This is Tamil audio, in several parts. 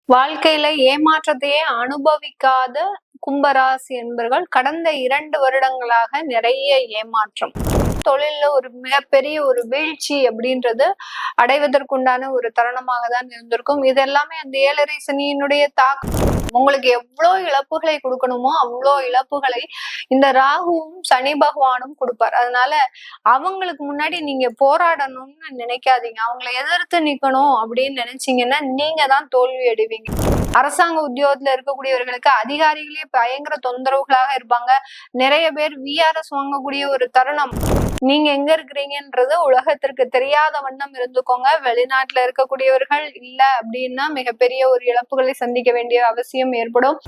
வாழ்க்கையில ஏமாற்றத்தையே அனுபவிக்காத கும்பராசி என்பர்கள் கடந்த 2 வருடங்களாக நிறைய ஏமாற்றம், தொழில்ல ஒரு மிகப்பெரிய ஒரு வீழ்ச்சி அப்படின்றது அடைவதற்குண்டான ஒரு தருணமாக தான் இருந்திருக்கும். இது எல்லாமே அந்த 7.5 சனியினுடைய தாக்கம். உங்களுக்கு எவ்வளவு இழப்புகளை கொடுக்கணுமோ அவ்வளோ இழப்புகளை இந்த ராகுவும் சனி பகவானும் கொடுப்பார். அதனால அவங்களுக்கு முன்னாடி நீங்க போராடணும்னு நினைக்காதீங்க. அவங்களை எதிர்த்து நிக்கணும் அப்படின்னு நினைச்சீங்கன்னா நீங்க தான் தோல்வி அடைவீங்க. அரசாங்க உத்தியோகத்துல இருக்கக்கூடியவர்களுக்கு அதிகாரிகளே பயங்கர தொந்தரவுகளாக இருப்பாங்க. நிறைய பேர் விஆர்எஸ் வாங்கக்கூடிய ஒரு தருணம். நீங்க எங்க இருக்கிறீங்கன்றது உலகத்திற்கு தெரியாத வண்ணம் இருந்துக்கோங்க. வெளிநாட்டுல இருக்கக்கூடியவர்கள் இல்ல அப்படின்னா மிகப்பெரிய ஒரு இழப்புகளை சந்திக்க வேண்டிய அவசியம் ஏற்படும்.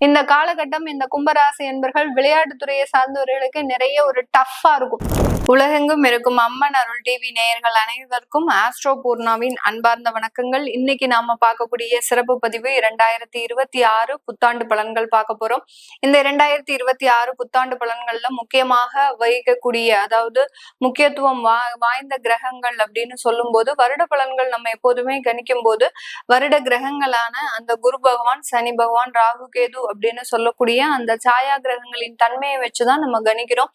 இந்த காலகட்டம் இந்த கும்பராசி என்பர்கள் விளையாட்டுத்துறையை சார்ந்தவர்களுக்கு நிறைய ஒரு டஃப்பா இருக்கும். உலகெங்கும் இருக்கும் அம்மன் அருள் டிவி நேயர்கள் அனைவருக்கும் ஆஸ்ட்ரோ பூர்ணாவின் அன்பார்ந்த வணக்கங்கள். இன்னைக்கு நாம பார்க்கக்கூடிய சிறப்பு பதிவு 2026 புத்தாண்டு பலன்கள் பார்க்க போறோம். இந்த 2026 புத்தாண்டு பலன்கள்ல முக்கியமாக வகிக்கக்கூடிய, அதாவது முக்கியத்துவம் வாய்ந்த கிரகங்கள் அப்படின்னு சொல்லும் போது, வருட பலன்கள் நம்ம எப்போதுமே கணிக்கும் போது வருட கிரகங்களான அந்த குரு பகவான், சனி பகவான், ராகு, கேது அப்படின்னு சொல்லக்கூடிய அந்த சாயா கிரகங்களின் தன்மையை வச்சுதான் நம்ம கணிக்கிறோம்.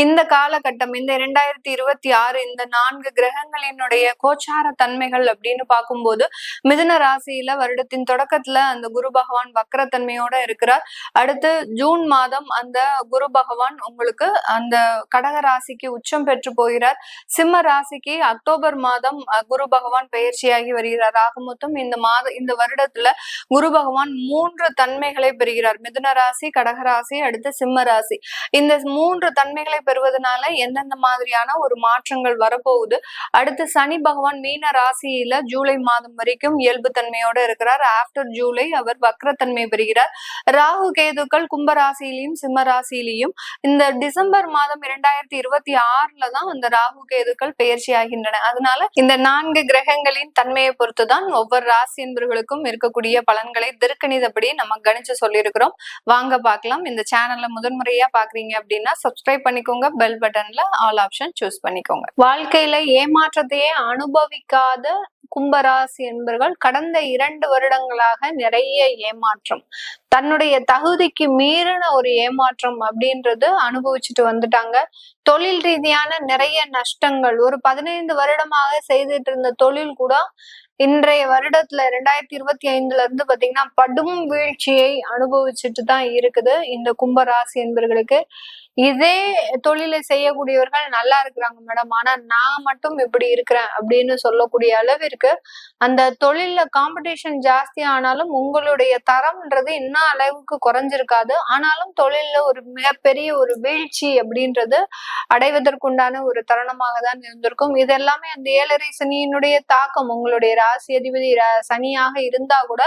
இந்த காலகட்டம், இந்த 2026 இந்த 4 கிரகங்களினுடைய கோச்சார தன்மைகள் அப்படின்னு பார்க்கும்போது, மிதுன ராசியில வருடத்தின் தொடக்கத்துல அந்த குரு பகவான் வக்ரத்தன்மையோட இருக்கிறார். அடுத்து ஜூன் மாதம் அந்த குரு பகவான் உங்களுக்கு அந்த கடக ராசிக்கு உச்சம் பெற்று போகிறார். சிம்ம ராசிக்கு அக்டோபர் மாதம் குரு பகவான் பயிற்சியாகி வருகிறார். ஆக மொத்தம் இந்த வருடத்துல குரு பகவான் 3 தன்மைகளை பெறுகிறார். மிதுன ராசி, கடகராசி, அடுத்து சிம்ம ராசி. இந்த 3 தன்மைகளை பெறுவதனால எந்தெந்த மாதிரியான ஒரு மாற்றங்கள் வரப்போகுது. அடுத்து சனி பகவான் மீன ராசியில ஜூலை மாதம் வரைக்கும் இயல்பு தன்மையோட இருக்கிறார். ஆப்டர் ஜூலை அவர் வக்ரத்தன்மை பெறுகிறார். ராகு கேதுக்கள் கும்பராசியிலையும் சிம்ம ராசியிலையும் இந்த டிசம்பர் மாதம் 2026 தான் அந்த ராகு கேதுக்கள் பயிற்சி ஆகின்றன. அதனால இந்த 4 கிரகங்களின் தன்மையை பொறுத்துதான் ஒவ்வொரு ராசி என்பவர்களுக்கும் இருக்கக்கூடிய பலன்களை திருக்கணிதப்படி நம்ம கணிச்சு சொல்லியிருக்கிறோம். வாங்க பார்க்கலாம். இந்த சேனல்ல முதன்முறையா பாக்குறீங்க அப்படின்னா சப்ஸ்கிரைப் பண்ணிக்கோங்க. பெல் பட்டன்ல ஆல் ஆப்ஷன் சூஸ் பண்ணிக்கோங்க. வாழ்க்கையில ஏமாற்றத்தையே அனுபவிக்காத கும்பராசி என்பர்கள் கடந்த 2 வருடங்களாக நிறைய ஏமாற்றம், தன்னுடைய தகுதிக்கு மீறின ஒரு ஏமாற்றம் அப்படின்றது அனுபவிச்சுட்டு வந்துட்டாங்க. தொழில் ரீதியான நிறைய நஷ்டங்கள், ஒரு 15 வருடமாக செய்துட்டு இருந்த தொழில் கூட இன்றைய வருடத்துல 2025 இருந்து பாத்தீங்கன்னா படும் வீழ்ச்சியை அனுபவிச்சுட்டு தான் இருக்குது இந்த கும்பராசி என்பவர்களுக்கு. இதே தொழிலை செய்யக்கூடியவர்கள் நல்லா இருக்கிறாங்க மேடம், ஆனா நான் மட்டும் இப்படி இருக்கிறேன் அப்படின்னு சொல்லக்கூடிய அளவிற்கு அந்த தொழில்ல காம்படிஷன் ஜாஸ்தி ஆனாலும் உங்களுடைய தரம்ன்றது இன்னும் அளவுக்கு குறைஞ்சிருக்காது. ஆனாலும் தொழில்ல ஒரு மிகப்பெரிய ஒரு வீழ்ச்சி அப்படின்றது அடைவதற்குண்டான ஒரு தருணமாக தான் இருந்திருக்கும். இது எல்லாமே அந்த 7.5 சனியினுடைய தாக்கம். உங்களுடைய ராசி அதிபதி சனியாக இருந்தா கூட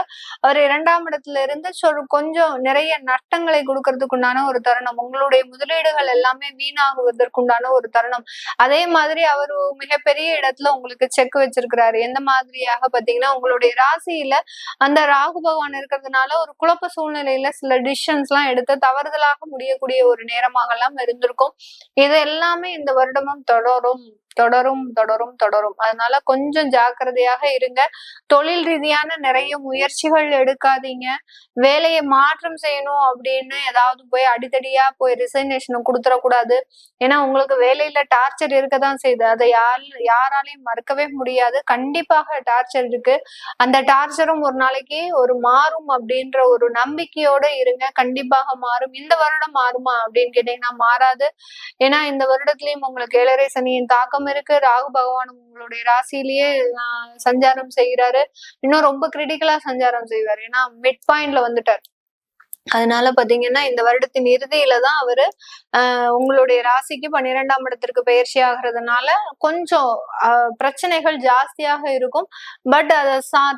அவர் 2ஆம் இடத்துல இருந்து கொஞ்சம் நிறைய நஷ்டங்களை கொடுக்கறதுக்குண்டான ஒரு தருணம். உங்களுடைய முதலீடுகள் எல்லாமே வீணாகுவதற்குண்டான ஒரு தருணம். அதே மாதிரி அவர் மிகப்பெரிய இடத்துல உங்களுக்கு செக் வச்சிருக்கிறாரு. எந்த மாதிரியாக பாத்தீங்கன்னா, உங்களுடைய ராசியில அந்த ராகு பகவான் இருக்கிறதுனால ஒரு குழப்ப சூழ்நிலையில சில டிசிஷன்ஸ் எல்லாம் எடுத்து தவறுதலாக முடியக்கூடிய ஒரு நேரமாக எல்லாம் இருந்திருக்கும். இது எல்லாமே இந்த வருடமும் தொடரும் தொடரும் தொடரும் தொடரும். அதனால கொஞ்சம் ஜாக்கிரதையாக இருங்க. தொழில் ரீதியான நிறைய முயற்சிகள் எடுக்காதீங்க. வேலையை மாற்றம் செய்யணும் அப்படின்னு ஏதாவது போய் அடித்தடியா போய் ரிசைனேஷன் கொடுத்துடக்கூடாது. ஏன்னா உங்களுக்கு வேலையில டார்ச்சர் இருக்கதான் செய்யுது. அதை யாராலையும் மறுக்கவே முடியாது. கண்டிப்பாக டார்ச்சர் இருக்கு. அந்த டார்ச்சரும் ஒரு நாளைக்கு ஒரு மாறும் அப்படின்ற ஒரு நம்பிக்கையோட இருங்க. கண்டிப்பாக மாறும். இந்த வருடம் மாறுமா அப்படின்னு கேட்டீங்கன்னா மாறாது. ஏன்னா இந்த வருடத்திலயும் உங்களுக்கு 7.5 சனியின் தாக்கம் இருக்கு. ராகு பகவான் உங்களுடைய ராசியிலேயே சஞ்சாரம் செய்கிறாரு. இன்னும் ரொம்ப கிரிட்டிக்கலா சஞ்சாரம் செய்வார். ஏன்னா மிட் பாயிண்ட்ல வந்துட்டார். அதனால பாத்தீங்கன்னா இந்த வருடத்தின் இறுதியில தான் அவரு உங்களுடைய ராசிக்கு 12ஆம் இடத்திற்கு பயிற்சி ஆகிறதுனால கொஞ்சம் பிரச்சனைகள் ஜாஸ்தியாக இருக்கும். பட் அதை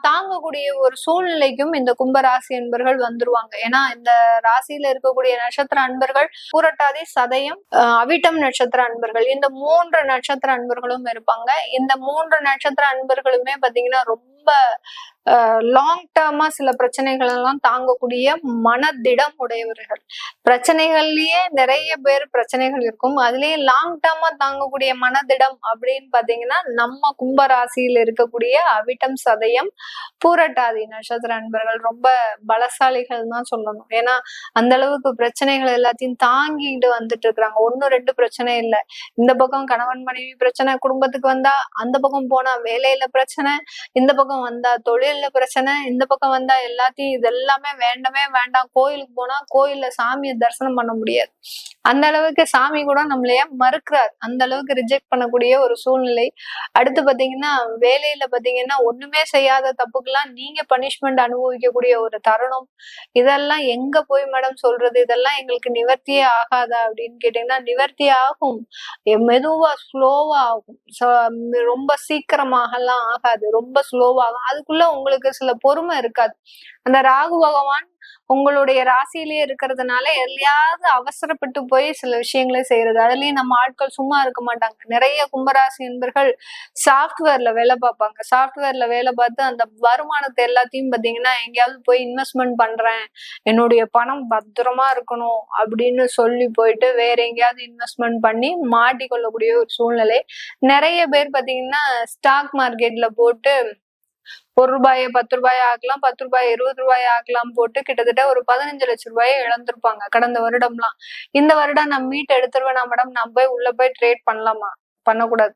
தாங்கக்கூடிய ஒரு சூழ்நிலைக்கும் இந்த கும்பராசி அன்பர்கள் வந்துருவாங்க. ஏன்னா இந்த ராசியில இருக்கக்கூடிய நட்சத்திர அன்பர்கள் பூரட்டாதி, சதயம், அவிட்டம் நட்சத்திர அன்பர்கள், இந்த 3 நட்சத்திர அன்பர்களும் இருப்பாங்க. இந்த 3 நட்சத்திர அன்பர்களுமே பாத்தீங்கன்னா ரொம்ப லாங் டேர்மா சில பிரச்சனைகள் எல்லாம் தாங்கக்கூடிய மனதிடம் உடையவர்கள். பிரச்சனைகள்லயே நிறைய பேர் பிரச்சனைகள் இருக்கும், அதுலயே லாங் டேர்மா தாங்கக்கூடிய மனதிடம் அப்படின்னு பாத்தீங்கன்னா நம்ம கும்பராசியில் இருக்கக்கூடிய அவிட்டம், சதயம், பூரட்டாதி நட்சத்திர நண்பர்கள் ரொம்ப பலசாலிகள் தான் சொல்லணும். ஏன்னா அந்த அளவுக்கு பிரச்சனைகள் எல்லாத்தையும் தாங்கிட்டு வந்துட்டு இருக்கிறாங்க. 1-2 பிரச்சனை இல்லை. இந்த பக்கம் கணவன் மனைவி பிரச்சனை குடும்பத்துக்கு வந்தா, அந்த பக்கம் போனா வேலையில பிரச்சனை, இந்த பக்கம் வந்தா தொழில்ல பிரச்சனை, இந்த பக்கம் வந்தா எல்லாத்தையும் இது எல்லாமே வேண்டவே வேண்டாம். கோயிலுக்கு போனா கோயில்ல சாமியை தரிசனம் பண்ண முடியாது. அந்த அளவுக்கு சாமி கூட நம்மளைய மறுக்கிறார். அந்த அளவுக்கு ரிஜெக்ட் பண்ணக்கூடிய ஒரு சூழ்நிலை. அடுத்து பாத்தீங்கன்னா வேலையில பாத்தீங்கன்னா ஒண்ணுமே செய்யாத தப்புக்கெல்லாம் நீங்க பனிஷ்மெண்ட் அனுபவிக்கக்கூடிய ஒரு தருணம். இதெல்லாம் எங்க போய் மேடம் சொல்றது? இதெல்லாம் எங்களுக்கு நிவர்த்தியே ஆகாதா அப்படின்னு கேட்டீங்கன்னா நிவர்த்தி ஆகும். மெதுவா ஸ்லோவா ஆகும். ரொம்ப சீக்கிரமாக எல்லாம் ஆகாது, ரொம்ப ஸ்லோவாகும். அதுக்குள்ள உங்களுக்கு சில பொறுமை இருக்காது. அந்த ராகு பகவான் உங்களுடைய ராசியிலேயே இருக்கிறதுனால எதையாவது அவசரப்பட்டு போய் சில விஷயங்களை செய்யறது. அதுலயும் நம்ம ஆட்கள் சும்மா இருக்க மாட்டாங்க. நிறைய கும்பராசி என்பர்கள் சாஃப்ட்வேர்ல வேலை பார்ப்பாங்க. சாஃப்ட்வேர்ல வேலை பார்த்து அந்த வருமானத்தை எல்லாத்தையும் பாத்தீங்கன்னா எங்கேயாவது போய் இன்வெஸ்ட்மெண்ட் பண்றேன், என்னுடைய பணம் பத்திரமா இருக்கணும் அப்படின்னு சொல்லி போயிட்டு வேற எங்கேயாவது இன்வெஸ்ட்மெண்ட் பண்ணி மாட்டிக்கொள்ளக்கூடிய ஒரு சூழ்நிலை. நிறைய பேர் பாத்தீங்கன்னா ஸ்டாக் மார்க்கெட்ல போட்டு ₹1 ₹10 ஆக்கலாம், ₹10 ₹20 ஆக்கலாம் போட்டு கிட்டத்தட்ட ஒரு 15 லட்சம் ரூபாயை இழந்திருப்பாங்க கடந்த வருடம்லாம். இந்த வருடம் நான் மீட் எடுத்துருவேனா மேடம், நான் போய் உள்ள போய் ட்ரேட் பண்ணலாமா? பண்ணக்கூடாது.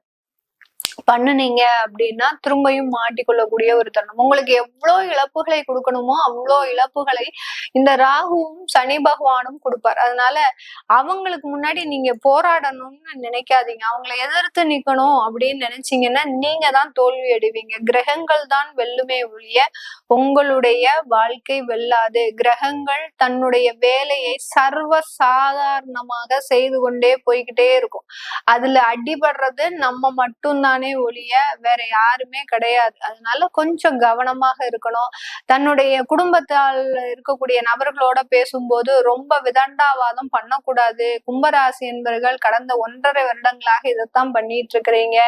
பண்ணுனீங்க அப்படின்னா திரும்பியும் மாட்டிக்கொள்ளக்கூடிய ஒரு தருணம். உங்களுக்கு எவ்வளவு இழப்புகளை கொடுக்கணுமோ அவ்வளோ இழப்புகளை இந்த ராகுவும் சனி பகவானும் கொடுப்பார். அதனால அவங்களுக்கு முன்னாடி நீங்க போராடணும்னு நினைக்காதீங்க. அவங்களை எதிர்த்து நிக்கணும் அப்படின்னு நினைச்சீங்கன்னா நீங்க தான் தோல்வி அடைவீங்க. கிரகங்கள் தான் வெல்லுமே ஒழிய உங்களுடைய வாழ்க்கை வெல்லாது. கிரகங்கள் தன்னுடைய வேலையை சர்வ சாதாரணமாக செய்து கொண்டே போய்கிட்டே இருக்கும். அதுல அடிபடுறது நம்ம மட்டும்தானே ஒழிய வேற யாருமே கிடையாது. அதனால கொஞ்சம் கவனமாக இருக்கணும். தன்னுடைய குடும்பத்தால் இருக்கக்கூடிய நபர்களோட பேசும்போது ரொம்ப விதண்டாவாதம் பண்ணக்கூடாது. கும்பராசி என்பவர்கள் கடந்த 1.5 வருடங்களாக இதைத்தான் பண்ணிட்டு இருக்கிறீங்க.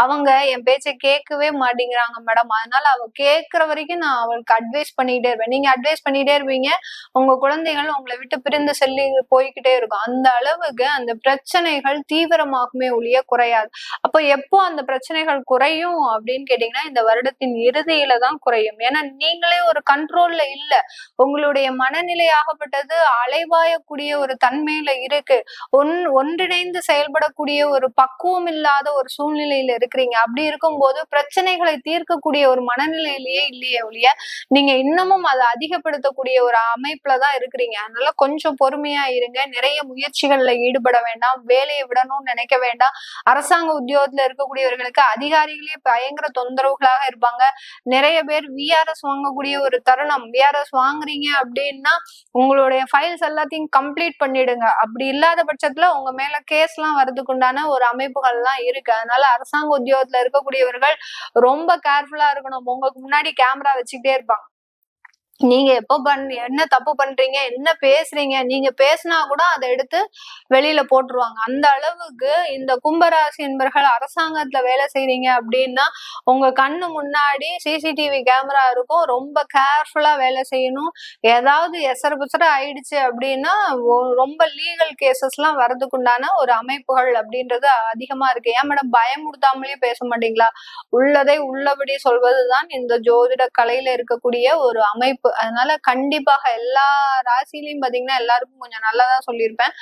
அவங்க என் பேச்சை கேட்கவே மாட்டேங்கிறாங்க மேடம், அதனால அவ கேட்கிற வரைக்கும் நான் அவளுக்கு அட்வைஸ் பண்ணிட்டே இருப்பேன். நீங்க அட்வைஸ் பண்ணிட்டே இருப்பீங்க, உங்க குழந்தைகள் உங்களை விட்டு பிரிந்து செல்லி போய்கிட்டே இருக்கும். அந்த அளவுக்கு அந்த பிரச்சனைகள் தீவிரமாகுமே ஒழிய குறையாது. அப்போ எப்போ அந்த பிரச்சனைகள் குறையும் அப்படின்னு கேட்டீங்கன்னா இந்த வருடத்தின் இறுதியில தான் குறையும். ஏன்னா நீங்களே ஒரு கண்ட்ரோல்ல இல்ல. உங்களுடைய மனநிலை ஆகப்பட்டது அலைவாயக்கூடிய ஒரு தன்மையில இருக்கு. ஒன்றிணைந்து செயல்படக்கூடிய ஒரு பக்குவம் இல்லாத ஒரு சூழ்நிலையில இருக்கிறீங்க. அப்படி இருக்கும்போது பிரச்சனைகளை தீர்க்கக்கூடிய ஒரு மனநிலையிலேயே இல்லையே ஒழிய நீங்க இன்னமும் அதை அதிகப்படுத்தக்கூடிய ஒரு அமைப்புலதான் இருக்கிறீங்க. அதனால கொஞ்சம் பொறுமையா இருங்க. நிறைய முயற்சிகள்ல ஈடுபட வேண்டாம். வேலையை விடணும்னு நினைக்க வேண்டாம். அரசாங்க உத்தியோகத்துல இருக்கக்கூடியவர்களுக்கு அதிகாரிகளே பயங்கர தொந்தரவுகளாக இருப்பாங்க. நிறைய பேர் விஆர்எஸ் வாங்கக்கூடிய ஒரு தருணம். விஆர்எஸ் வாங்குறீங்க அப்படின்னா உங்களுடைய ஃபைல்ஸ் எல்லாத்தையும் கம்ப்ளீட் பண்ணிடுங்க. அப்படி இல்லாத பட்சத்துல உங்க மேல கேஸ் எல்லாம் வர்றதுக்கு உண்டான ஒரு அமைப்புகள் எல்லாம் இருக்கு. அதனால அரசாங்க உத்தியோகத்துல இருக்கக்கூடியவர்கள் ரொம்ப கேர்ஃபுல்லா இருக்கணும். உங்களுக்கு முன்னாடி கேமரா வச்சுக்கிட்டே இருப்பாங்க. நீங்க எப்ப என்ன தப்பு பண்றீங்க, என்ன பேசுறீங்க, நீங்க பேசினா கூட அதை எடுத்து வெளியில போட்டுருவாங்க. அந்த அளவுக்கு இந்த கும்பராசி என்பர்கள் அரசாங்கத்துல வேலை செய்றீங்க அப்படின்னா உங்க கண்ணு முன்னாடி சிசிடிவி கேமரா இருக்கும். ரொம்ப கேர்ஃபுல்லா வேலை செய்யணும். ஏதாவது எசர புசர ஆயிடுச்சு அப்படின்னா ரொம்ப லீகல் கேசஸ் எல்லாம் வர்றதுக்கு உண்டான ஒரு அமைப்புகள் அப்படின்றது அதிகமா இருக்கு. ஏன் மேடம் பயமுடுத்தாமலே பேச மாட்டீங்களா? உள்ளதை உள்ளபடி சொல்வதுதான் இந்த ஜோதிட கலையில இருக்கக்கூடிய ஒரு அமைப்பு. அதனால கண்டிப்பாக எல்லா ராசிலையும் பாத்தீங்கன்னா எல்லாருக்கும் கொஞ்சம் நல்லதான் சொல்லியிருப்பேன்.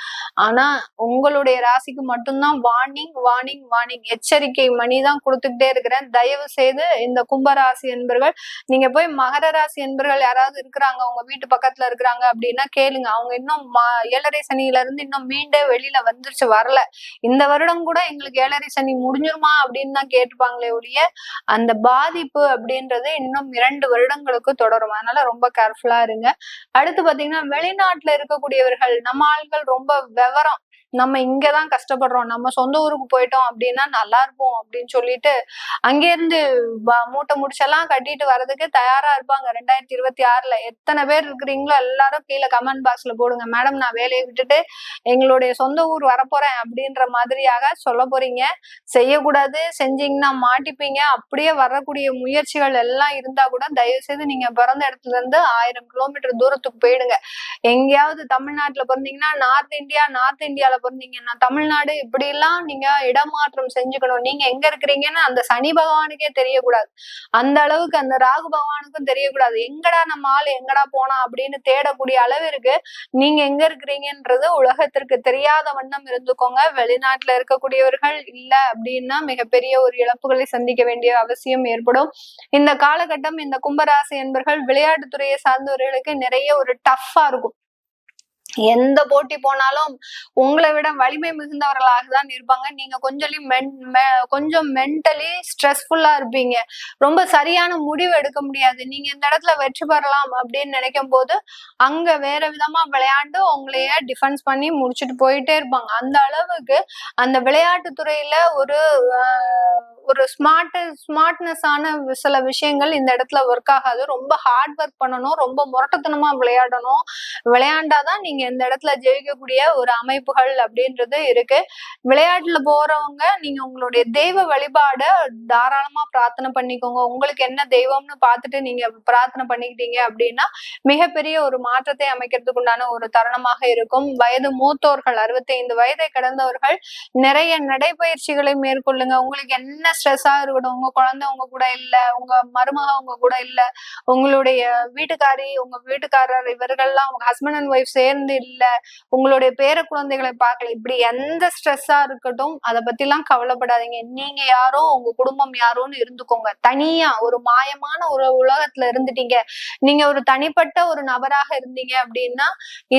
ஆனா உங்களுடைய ராசிக்கு மட்டும்தான் வார்னிங் வார்னிங் வார்னிங் எச்சரிக்கை மணிதான் கொடுத்துக்கிட்டே இருக்கிறேன். தயவு செய்து இந்த கும்பராசி என்பர்கள் நீங்க போய் மகர ராசி என்பர்கள் யாராவது இருக்கிறாங்க உங்க வீட்டு பக்கத்துல இருக்கிறாங்க அப்படின்னா கேளுங்க. அவங்க இன்னும் 7.5 சனியில இருந்து இன்னும் மீண்டே வெளியில வந்துருச்சு வரல. இந்த வருடம் கூட எங்களுக்கு 7.5 சனி முடிஞ்சிருமா அப்படின்னு தான் கேட்டுப்பாங்களே ஒழிய அந்த பாதிப்பு அப்படின்றது இன்னும் 2 வருடங்களுக்கு தொடரும். அதனால ரொம்ப கேர்ஃபுல்லா இருங்க. அடுத்து பாத்தீங்கன்னா வெளிநாட்டுல இருக்கக்கூடியவர்கள் நம்ம ஆள்கள் ரொம்ப விவரம் நம்ம இங்கதான் கஷ்டப்படுறோம், நம்ம சொந்த ஊருக்கு போயிட்டோம் அப்படின்னா நல்லா இருப்போம் அப்படின்னு சொல்லிட்டு அங்கே இருந்து மூட்டை முடிச்செல்லாம் கட்டிட்டு வர்றதுக்கு தயாரா இருப்பாங்க. 2026ல எத்தனை பேர் இருக்கிறீங்களோ எல்லாரும் கீழே கமெண்ட் பாக்ஸ்ல போடுங்க, மேடம் நான் வேலையை விட்டுட்டு எங்களுடைய சொந்த ஊர் வரப்போறேன் அப்படின்ற மாதிரியாக சொல்ல போறீங்க. செய்யக்கூடாது, செஞ்சீங்கன்னா மாட்டிப்பீங்க. அப்படியே வரக்கூடிய முயற்சிகள் எல்லாம் இருந்தா கூட தயவு செய்து நீங்க பிறந்த இடத்துல இருந்து 1000 கிலோமீட்டர் தூரத்துக்கு போயிடுங்க. எங்கேயாவது தமிழ்நாட்டுல பிறந்தீங்கன்னா நார்த் இந்தியால பிறந்தீங்கன்னா தமிழ்நாடு, இப்படி எல்லாம் நீங்க இடமாற்றம் செஞ்சுக்கணும். நீங்க எங்க இருக்கிறீங்கன்னு அந்த சனி பகவானுக்கே தெரியக்கூடாது, அந்த அளவுக்கு அந்த ராகு பகவானுக்கும் தெரியக்கூடாது. எங்கடா நம்ம ஆளு எங்கடா போனா அப்படின்னு தேடக்கூடிய அளவிற்கு நீங்க எங்க இருக்கிறீங்கன்றது உலகத்திற்கு தெரியாத வண்ணம் இருந்துக்கோங்க. வெளிநாட்டுல இருக்கக்கூடியவர்கள் இல்ல அப்படின்னா மிகப்பெரிய ஒரு இழப்புகளை சந்திக்க வேண்டிய அவசியம் ஏற்படும். இந்த காலகட்டம் இந்த கும்பராசி என்பர்கள் விளையாட்டுத்துறையை சார்ந்தவர்களுக்கு நிறைய ஒரு டஃப்பா இருக்கும். எந்த போட்டி போனாலும் உங்களை விட வலிமை மிகுந்தவர்களாக தான் இருப்பாங்க. நீங்க கொஞ்சம் மென்டலி ஸ்ட்ரெஸ்ஃபுல்லா இருப்பீங்க. ரொம்ப சரியான முடிவு எடுக்க முடியாது. நீங்க இந்த இடத்துல வெற்றி பெறலாம் அப்படின்னு நினைக்கும் போது அங்க வேற விதமா விளையாண்டு உங்களைய டிஃபென்ஸ் பண்ணி முடிச்சுட்டு போயிட்டே இருப்பாங்க. அந்த அளவுக்கு அந்த விளையாட்டு துறையில ஒரு ஸ்மார்ட்னஸ் ஆன சில விஷயங்கள் இந்த இடத்துல ஒர்க் ஆகாது. ரொம்ப ஹார்ட் ஒர்க் பண்ணணும், ரொம்ப முரட்டத்தனமா விளையாடணும். விளையாண்டாதான் நீங்க இந்த இடத்துல ஜெயிக்கக்கூடிய ஒரு அமைப்புகள் அப்படின்றது இருக்கு. விளையாட்டுல போறவங்க நீங்க உங்களுடைய தெய்வ வழிபாட தாராளமா பிரார்த்தனை பண்ணிக்கோங்க. உங்களுக்கு என்ன தெய்வம்னு பார்த்துட்டு நீங்க பிரார்த்தனை பண்ணிக்கிட்டீங்க அப்படின்னா மிகப்பெரிய ஒரு மாற்றத்தை அமைக்கிறதுக்கு உண்டான ஒரு தருணமாக இருக்கும். வயது மூத்தோர்கள் 65 வயதை கடந்தவர்கள் நிறைய நடைபயிற்சிகளை மேற்கொள்ளுங்க. உங்களுக்கு என்ன ஸ்ட்ரெஸ்ஸா இருக்கட்டும், உங்க குழந்தை உங்க கூட இல்ல, உங்க மருமக உங்க கூட இல்ல, உங்களுடைய வீட்டுக்காரி உங்க வீட்டுக்காரர் இவர்கள்லாம் உங்க ஹஸ்பண்ட் அண்ட் ஒய்ஃப் சேர்ந்து இல்ல, உங்களுடைய பேர குழந்தைகளை பார்க்கல, இப்படி எந்த ஸ்ட்ரெஸ்ஸா இருக்கட்டும் அதை பத்தி எல்லாம் கவலைப்படாதீங்க. நீங்க யாரோ உங்க குடும்பம் யாரோன்னு இருந்துக்கோங்க. தனியா ஒரு மாயமான ஒரு உலகத்துல இருந்துட்டீங்க, நீங்க ஒரு தனிப்பட்ட ஒரு நபராக இருந்தீங்க அப்படின்னா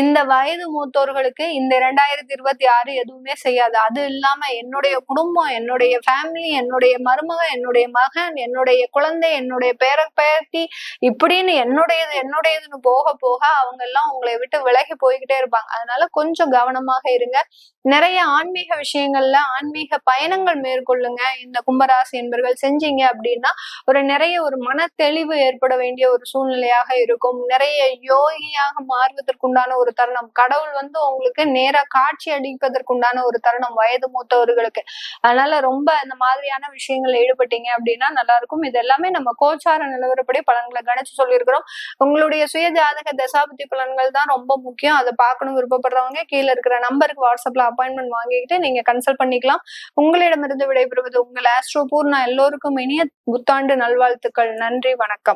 இந்த வயது மூத்தோர்களுக்கு இந்த 2026 எதுவுமே செய்யாது. அது இல்லாம என்னுடைய குடும்பம், என்னுடைய ஃபேமிலி, என்னுடைய மருமக, என்னுடைய மகன், என்னுடைய குழந்தை, என்னுடைய பேரப்பேத்தி இப்படின்னு என்னுடையதுன்னு போக போக அவங்க எல்லாம் உங்களை விட்டு விலகி போய்கிட்டே இருப்பாங்க. அதனால கொஞ்சம் கவனமாக இருங்க. நிறைய ஆன்மீக விஷயங்கள்ல ஆன்மீக பயணங்கள் மேற்கொள்ளுங்க. இந்த கும்பராசி என்பர்கள் செஞ்சீங்க அப்படின்னா நிறைய ஒரு மன தெளிவு ஏற்பட வேண்டிய ஒரு சூழ்நிலையாக இருக்கும். நிறைய யோகியாக மாறுவதற்குண்டான ஒரு தருணம், கடவுள் உங்களுக்கு நேரா காட்சி அளிப்பதற்குண்டான ஒரு தருணம் வயது மூத்தவர்களுக்கு. அதனால ரொம்ப இந்த மாதிரியான விஷயங்கள்ல ஈடுபட்டீங்க அப்படின்னா நல்லா இருக்கும். இது எல்லாமே நம்ம கோச்சார நிலவரப்படி பலன்களை கணிச்சு சொல்லியிருக்கிறோம். உங்களுடைய சுய ஜாதக தசாபதி பலன்கள் தான் ரொம்ப முக்கியம். அதை பார்க்கணும் விருப்பப்படுறவங்க கீழே இருக்கிற நம்பருக்கு வாட்ஸ்அப்ல அப்பாயின்மெண்ட் வாங்கிக்கிட்டு நீங்க கன்சல்ட் பண்ணிக்கலாம். உங்களிடமிருந்து விடைபெறுவது உங்கள் ஆஸ்ட்ரோ பூர்ணா. எல்லோருக்கும் இனிய புத்தாண்டு நல்வாழ்த்துக்கள். நன்றி, வணக்கம்.